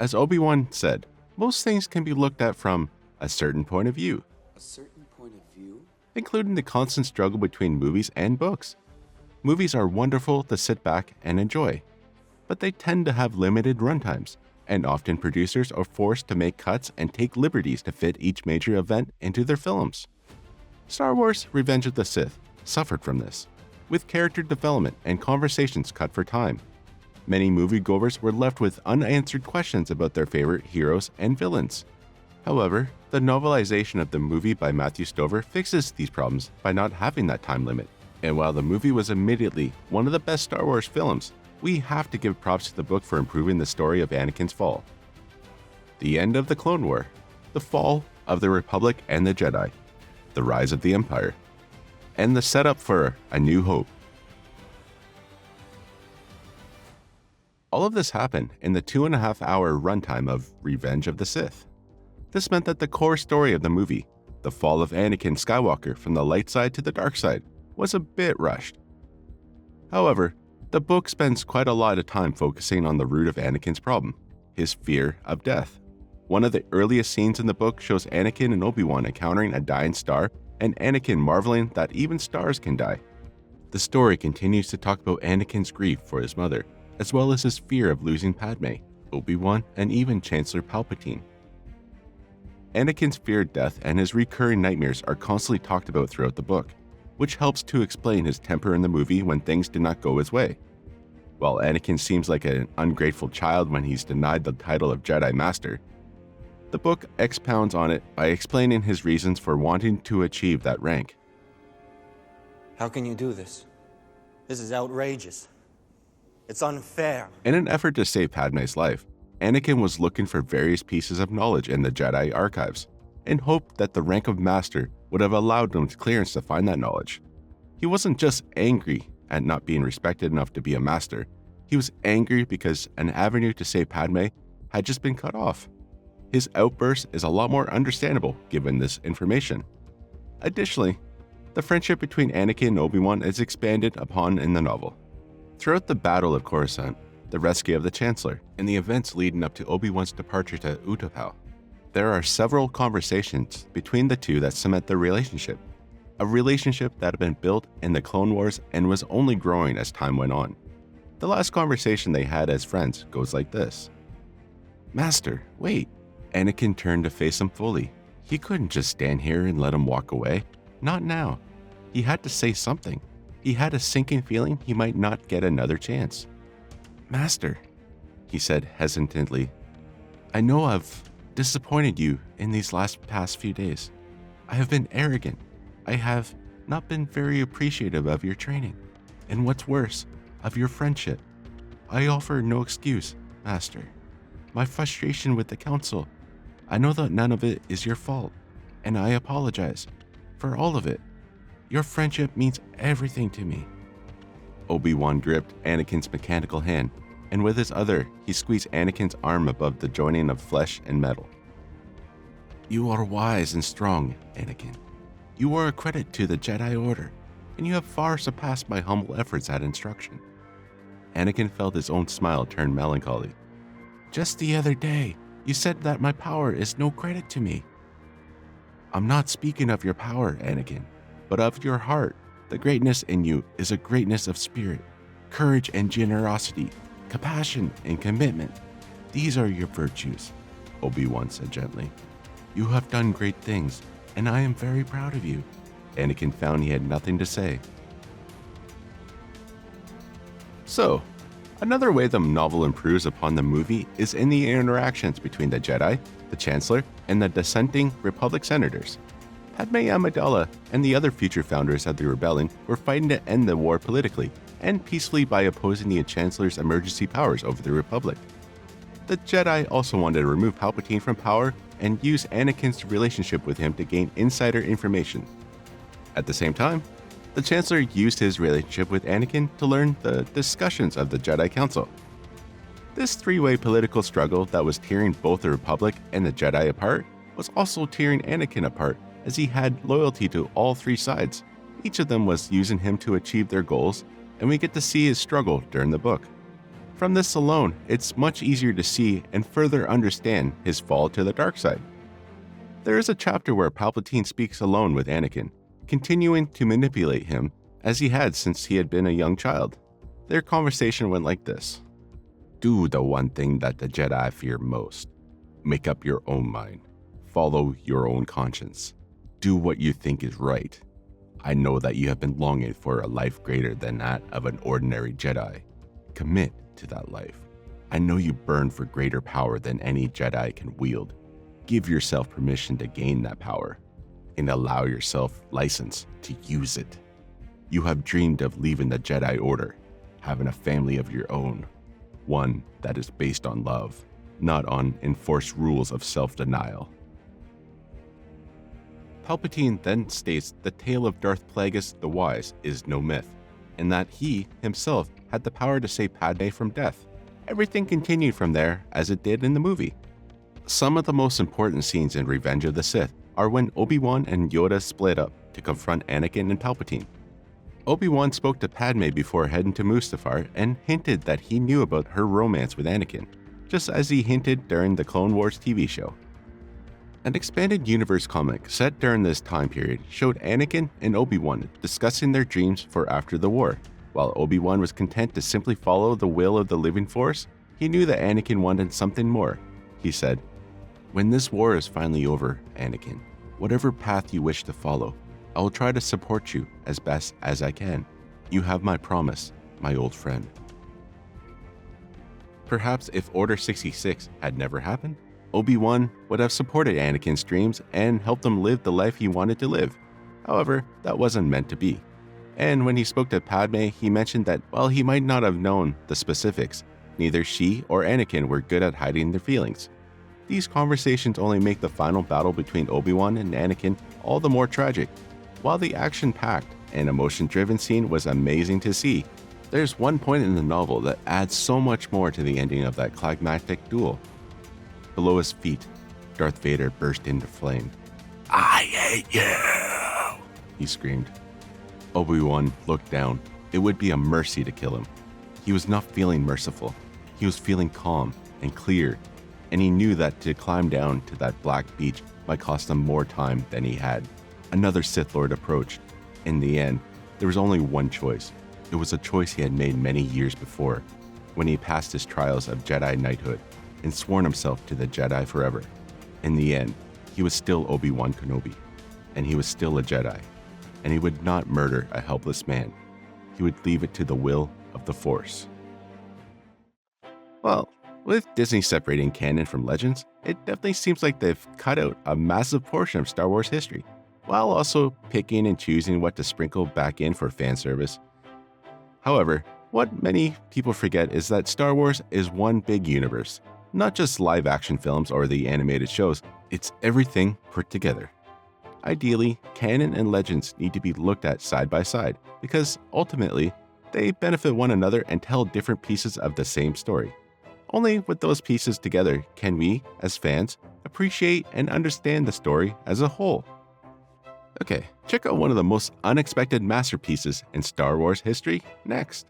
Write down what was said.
As Obi-Wan said, most things can be looked at from a certain point of view, A certain point of view? including the constant struggle between movies and books. Movies are wonderful to sit back and enjoy, but they tend to have limited runtimes, and often producers are forced to make cuts and take liberties to fit each major event into their films. Star Wars: Revenge of the Sith suffered from this, with character development and conversations cut for time. Many moviegoers were left with unanswered questions about their favorite heroes and villains. However, the novelization of the movie by Matthew Stover fixes these problems by not having that time limit. And while the movie was immediately one of the best Star Wars films, we have to give props to the book for improving the story of Anakin's fall. The end of the Clone War, the fall of the Republic and the Jedi, the rise of the Empire, and the setup for A New Hope. All of this happened in the 2.5-hour runtime of Revenge of the Sith. This meant that the core story of the movie, the fall of Anakin Skywalker from the light side to the dark side, was a bit rushed. However, the book spends quite a lot of time focusing on the root of Anakin's problem, his fear of death. One of the earliest scenes in the book shows Anakin and Obi-Wan encountering a dying star and Anakin marveling that even stars can die. The story continues to talk about Anakin's grief for his mother, as well as his fear of losing Padme, Obi-Wan, and even Chancellor Palpatine. Anakin's feared death and his recurring nightmares are constantly talked about throughout the book, which helps to explain his temper in the movie when things do not go his way. While Anakin seems like an ungrateful child when he's denied the title of Jedi Master, the book expounds on it by explaining his reasons for wanting to achieve that rank. How can you do this? This is outrageous. It's unfair. In an effort to save Padme's life, Anakin was looking for various pieces of knowledge in the Jedi archives, and hoped that the rank of Master would have allowed him clearance to find that knowledge. He wasn't just angry at not being respected enough to be a Master, he was angry because an avenue to save Padme had just been cut off. His outburst is a lot more understandable given this information. Additionally, the friendship between Anakin and Obi-Wan is expanded upon in the novel. Throughout the Battle of Coruscant, the rescue of the Chancellor, and the events leading up to Obi-Wan's departure to Utapau, there are several conversations between the two that cement their relationship, a relationship that had been built in the Clone Wars and was only growing as time went on. The last conversation they had as friends goes like this. "Master, wait." Anakin turned to face him fully. He couldn't just stand here and let him walk away. Not now. He had to say something. He had a sinking feeling he might not get another chance. "Master," he said hesitantly, "I know I've disappointed you in these past few days. I have been arrogant. I have not been very appreciative of your training, and what's worse, of your friendship. I offer no excuse, Master. My frustration with the Council, I know that none of it is your fault, and I apologize for all of it. Your friendship means everything to me." Obi-Wan gripped Anakin's mechanical hand, and with his other, he squeezed Anakin's arm above the joining of flesh and metal. "You are wise and strong, Anakin. You are a credit to the Jedi Order, and you have far surpassed my humble efforts at instruction." Anakin felt his own smile turn melancholy. "Just the other day, you said that my power is no credit to me." "I'm not speaking of your power, Anakin, but of your heart. The greatness in you is a greatness of spirit, courage and generosity, compassion and commitment. These are your virtues," Obi-Wan said gently. "You have done great things, and I am very proud of you." Anakin found he had nothing to say. So, another way the novel improves upon the movie is in the interactions between the Jedi, the Chancellor, and the dissenting Republic senators. Padme Amidala and the other future founders of the rebellion were fighting to end the war politically and peacefully by opposing the Chancellor's emergency powers over the Republic. The Jedi also wanted to remove Palpatine from power and use Anakin's relationship with him to gain insider information. At the same time, the Chancellor used his relationship with Anakin to learn the discussions of the Jedi Council. This three-way political struggle that was tearing both the Republic and the Jedi apart was also tearing Anakin apart, as he had loyalty to all three sides. Each of them was using him to achieve their goals, and we get to see his struggle during the book. From this alone, it's much easier to see and further understand his fall to the dark side. There is a chapter where Palpatine speaks alone with Anakin, continuing to manipulate him as he had since he had been a young child. Their conversation went like this. Do the one thing that the Jedi fear most. Make up your own mind. Follow your own conscience. Do what you think is right. I know that you have been longing for a life greater than that of an ordinary Jedi. Commit to that life. I know you burn for greater power than any Jedi can wield. Give yourself permission to gain that power, and allow yourself license to use it. You have dreamed of leaving the Jedi Order, having a family of your own, one that is based on love, not on enforced rules of self-denial. Palpatine then states the tale of Darth Plagueis the Wise is no myth, and that he himself had the power to save Padme from death. Everything continued from there as it did in the movie. Some of the most important scenes in Revenge of the Sith are when Obi-Wan and Yoda split up to confront Anakin and Palpatine. Obi-Wan spoke to Padme before heading to Mustafar and hinted that he knew about her romance with Anakin, just as he hinted during the Clone Wars TV show. An expanded universe comic set during this time period showed Anakin and Obi-Wan discussing their dreams for after the war. While Obi-Wan was content to simply follow the will of the living force, he knew that Anakin wanted something more. He said, "When this war is finally over, Anakin, whatever path you wish to follow, I will try to support you as best as I can. You have my promise, my old friend." Perhaps if Order 66 had never happened, Obi-Wan would have supported Anakin's dreams and helped him live the life he wanted to live. However, that wasn't meant to be. And when he spoke to Padme, he mentioned that while he might not have known the specifics, neither she or Anakin were good at hiding their feelings. These conversations only make the final battle between Obi-Wan and Anakin all the more tragic. While the action-packed and emotion-driven scene was amazing to see, there's one point in the novel that adds so much more to the ending of that climactic duel. Below his feet, Darth Vader burst into flame. "I hate you!" he screamed. Obi-Wan looked down. It would be a mercy to kill him. He was not feeling merciful. He was feeling calm and clear, and he knew that to climb down to that black beach might cost him more time than he had. Another Sith Lord approached. In the end, there was only one choice. It was a choice he had made many years before, when he passed his trials of Jedi knighthood and sworn himself to the Jedi forever. In the end, he was still Obi-Wan Kenobi, and he was still a Jedi, and he would not murder a helpless man. He would leave it to the will of the Force. Well, with Disney separating canon from legends, it definitely seems like they've cut out a massive portion of Star Wars history, while also picking and choosing what to sprinkle back in for fan service. However, what many people forget is that Star Wars is one big universe. Not just live-action films or the animated shows, it's everything put together. Ideally, canon and legends need to be looked at side by side because ultimately, they benefit one another and tell different pieces of the same story. Only with those pieces together can we, as fans, appreciate and understand the story as a whole. Okay, check out one of the most unexpected masterpieces in Star Wars history next.